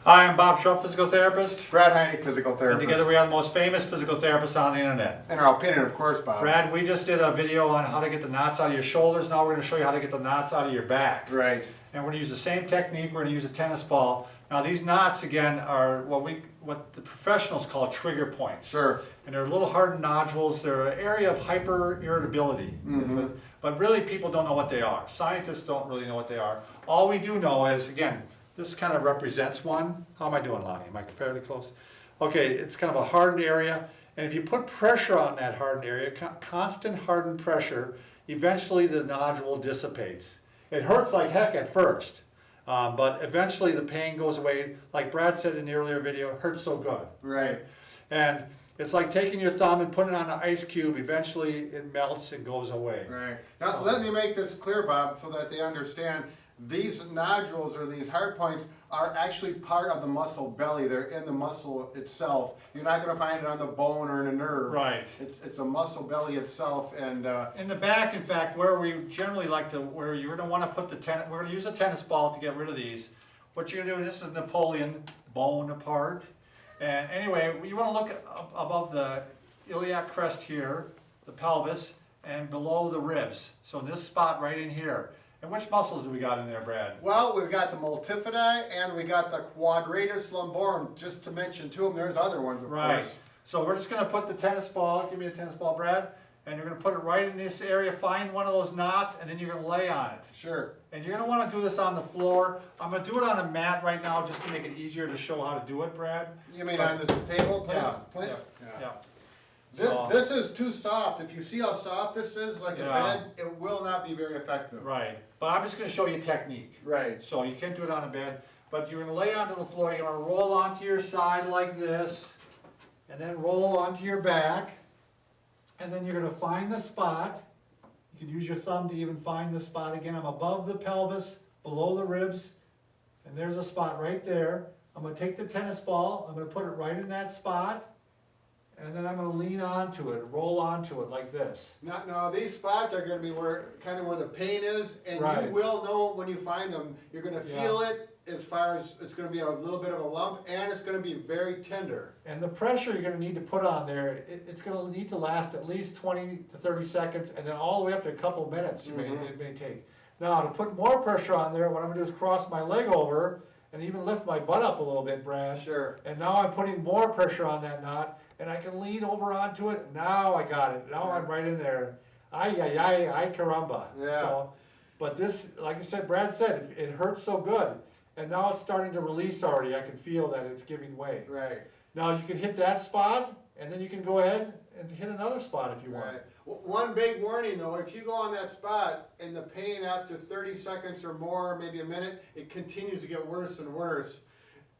Hi, I'm Bob Schrupp, physical therapist. Brad Heineck, physical And therapist. together we are the most famous physical therapists on the internet. In our opinion, of course, Bob. Brad, we just did a video on how to get the knots out of your shoulders. Now we're going to show you how to get the knots out of your back. Right. And we're going to use the same technique. We're going to use a tennis ball. Now these knots, again, are what the professionals call trigger points. Sure. And they're little hardened nodules. They're an area of hyper-irritability. Mm-hmm. But really people don't know what they are. Scientists don't really know what they are. All we do know is, again, this kind of represents one. How am I doing, Lonnie? Am I fairly close? Okay, it's kind of a hardened area. And if you put pressure on that hardened area, constant hardened pressure, eventually the nodule dissipates. It hurts like heck at first, but eventually the pain goes away. Like Brad said in the earlier video, it hurts so good. Right. And it's like taking your thumb and putting it on an ice cube. Eventually it melts and goes away. Right. Now, let me make this clear, Bob, so that they understand. These nodules or these hard points are actually part of the muscle belly. They're in the muscle itself. You're not going to find it on the bone or in a nerve. Right. It's the muscle belly itself. And in the back, in fact, where we generally like to, where you're going to want to put we're going to use a tennis ball to get rid of these. What you're going to do, this is Napoleon Bonaparte. And anyway, you want to look above the iliac crest here, the pelvis, and below the ribs. So in this spot right in here. And which muscles do we got in there, Brad? well, we've got the multifidi and we got the quadratus lumborum, just to mention two of them. There's other ones, of course. So we're just going to put the tennis ball, give me a tennis ball, Brad, and you're going to put it right in this area, find one of those knots, and then you're going to lay on it. Sure. And you're going to want to do this on the floor. I'm going to do it on a mat right now just to make it easier to show how to do it, Brad. You mean on this table? Yeah. Plinth? Yeah. This is too soft. If you see how soft this is, like a bed, it will not be very effective. Right. But I'm just going to show you technique. Right. So you can't do it on a bed, but you're going to lay onto the floor. You're going to roll onto your side like this, and then roll onto your back, and then you're going to find the spot. You can use your thumb to even find the spot. Again, I'm above the pelvis, below the ribs, and there's a spot right there. I'm going to take the tennis ball. I'm going to put it right in that spot. And then I'm going to lean onto it, roll onto it like this. Now these spots are going to be where the pain is, and Right. you will know when you find them. You're going to feel it as far as it's going to be a little bit of a lump, and it's going to be very tender. And the pressure you're going to need to put on there, it's going to need to last at least 20 to 30 seconds, and then all the way up to a couple minutes it may take. Now, to put more pressure on there, what I'm going to do is cross my leg over and even lift my butt up a little bit, Brad. Sure. And now I'm putting more pressure on that knot, and I can lean over onto it. Now I got it. Now I'm right in there. Ay, caramba. Yeah. So, but this, like I said, Brad said, it hurts so good. And now it's starting to release already. I can feel that it's giving way. Right. Now you can hit that spot, and then you can go ahead and hit another spot if you want. Right. One big warning though, if you go on that spot and the pain after 30 seconds or more, maybe a minute, it continues to get worse and worse,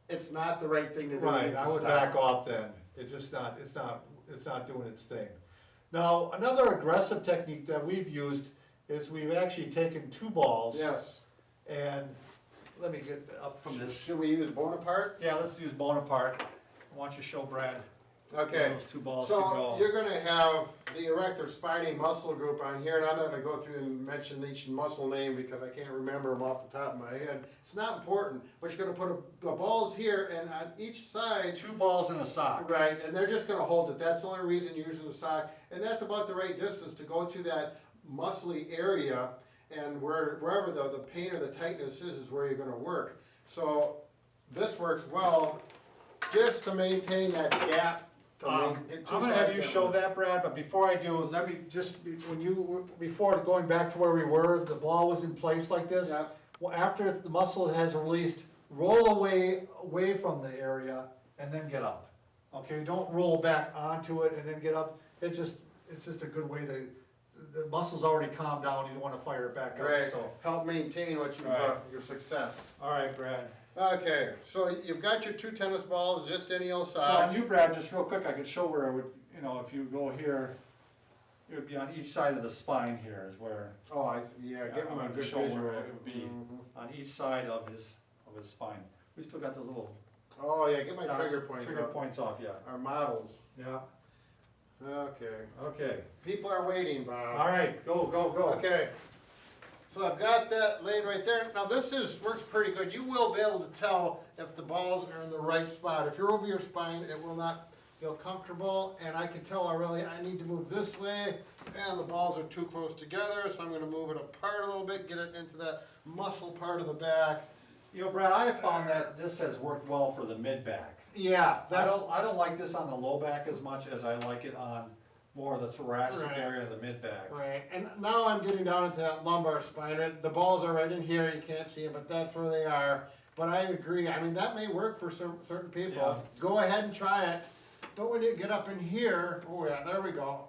it's not the right thing to do. Right, I would back off then. It's not doing its thing. Now, another aggressive technique that we've used is we've actually taken two balls. Yes. And let me get up from this. Should we use Bonaparte? Yeah, let's use Bonaparte. Why don't you show Brad Okay. where those two balls can So go. you're going to have the erector spinae muscle group on here, and I'm not going to go through and mention each muscle name because I can't remember them off the top of my head. It's not important, but you're going to put the balls here, and on each side, Two balls in a sock. right, and they're just going to hold it. That's the only reason you're using the sock, and that's about the right distance to go through that muscly area, and wherever the pain or the tightness is where you're going to work. So this works well just to maintain that gap. I'm going to have you show that, Brad, but before I do, let me just, before going back to where we were, the ball was in place like this. Yeah. Well, after the muscle has released, roll away from the area and then get up. Okay, don't roll back onto it and then get up. It's just a good way to, the muscle's already calmed down, you don't want to fire it back up. Right, So, help maintain what you Right. your success. all right, Brad. Okay, so you've got your two tennis balls, just any old So on size. you, Brad, just real quick, I could show where it would, if you go here, it would be on each side of the spine here is where, Oh, yeah, give I'm him a gonna good show vision. where it would be Mhm. on each side of his spine. We still got those little Oh, yeah, get my dots, trigger points trigger up. points off, yeah. Our models. Yeah, Okay. okay. People are waiting, Bob. All right, go. Okay. So I've got that laid right there. Now works pretty good. You will be able to tell if the balls are in the right spot. If you're over your spine, it will not feel comfortable, and I can tell already I need to move this way, and the balls are too close together, so I'm gonna move it apart a little bit, get it into that muscle part of the back. You know, Brad, I have found that this has worked well for the mid-back. Yeah, I don't like this on the low back as much as I like it on more of the thoracic Right. area of the mid-back. right, and now I'm getting down into that lumbar spine. The balls are right in here, you can't see them, but that's where they are. But I agree, I mean, that may work for certain people. Yeah. Go ahead and try it. But when you get up in here, oh yeah, there we go.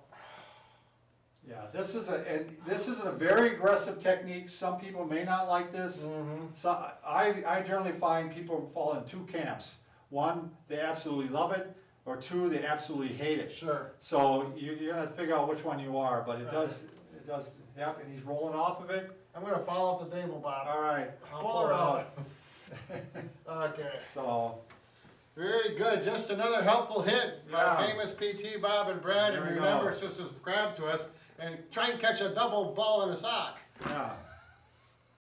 Yeah, this is a very aggressive technique. Some people may not like this. Mm-hmm. So I generally find people fall in two camps. One, they absolutely love it, or two, they absolutely hate it. Sure. So you're gonna figure out which one you are, but it Right. does, yep, and he's rolling off of it. I'm gonna fall off the table, Bob. All right, I'll Pull pull her it out. out. Okay. So, Very good. Just another helpful hit by Yeah. famous PT Bob and Brad. There And we remember, go. subscribe to us and try and catch a double ball in a sock. yeah.